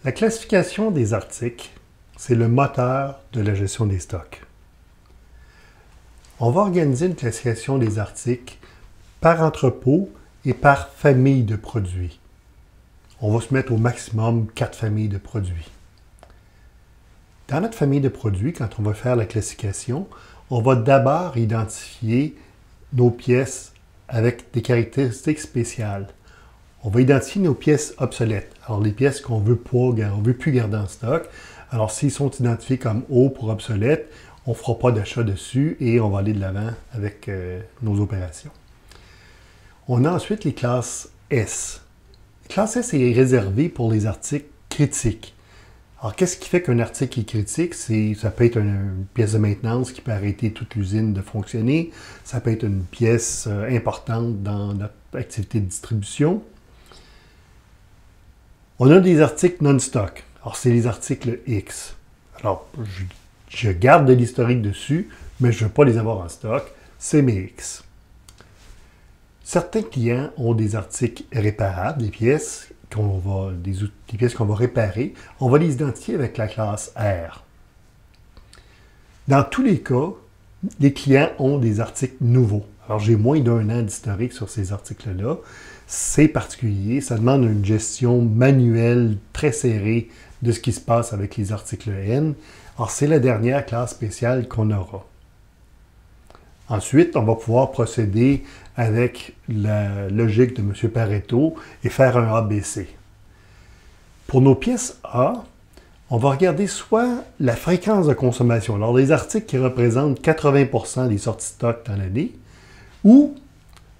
La classification des articles, c'est le moteur de la gestion des stocks. On va organiser une classification des articles par entrepôt et par famille de produits. On va se mettre au maximum 4 familles de produits. Dans notre famille de produits, quand on va faire la classification, on va d'abord identifier nos pièces avec des caractéristiques spéciales. On va identifier nos pièces obsolètes. Alors, les pièces qu'on ne veut plus garder en stock. Alors, s'ils sont identifiés comme O pour obsolète, on ne fera pas d'achat dessus et on va aller de l'avant avec nos opérations. On a ensuite les classes S. La classe S est réservée pour les articles critiques. Alors, qu'est-ce qui fait qu'un article est critique? Ça peut être une pièce de maintenance qui peut arrêter toute l'usine de fonctionner. Ça peut être une pièce importante dans notre activité de distribution. On a des articles non-stock. Alors, c'est les articles X. Alors, je garde de l'historique dessus, mais je ne veux pas les avoir en stock. C'est mes X. Certains clients ont des articles réparables, des pièces qu'on va réparer. On va les identifier avec la classe R. Dans tous les cas, les clients ont des articles nouveaux. Alors, j'ai moins d'1 an d'historique sur ces articles-là. C'est particulier, ça demande une gestion manuelle très serrée de ce qui se passe avec les articles N. Alors, c'est la dernière classe spéciale qu'on aura. Ensuite, on va pouvoir procéder avec la logique de M. Pareto et faire un ABC. Pour nos pièces A, on va regarder soit la fréquence de consommation, alors les articles qui représentent 80% des sorties de stock dans l'année, ou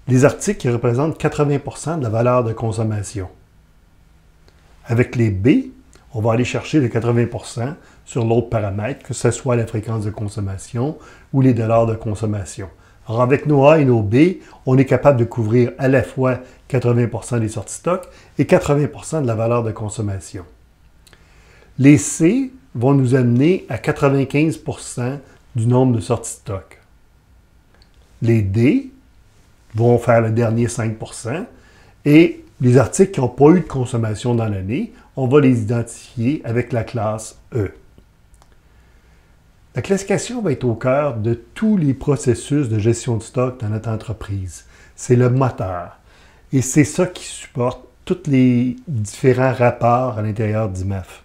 les articles qui représentent 80% de la valeur de consommation. Avec les B, on va aller chercher le 80% sur l'autre paramètre, que ce soit la fréquence de consommation ou les dollars de consommation. Alors avec nos A et nos B, on est capable de couvrir à la fois 80% des sorties stock et 80% de la valeur de consommation. Les C vont nous amener à 95% du nombre de sorties stock. Les D vont faire le dernier 5%, et les articles qui n'ont pas eu de consommation dans l'année, on va les identifier avec la classe E. La classification va être au cœur de tous les processus de gestion de stock dans notre entreprise. C'est le moteur. Et c'est ça qui supporte tous les différents rapports à l'intérieur d'IMAF.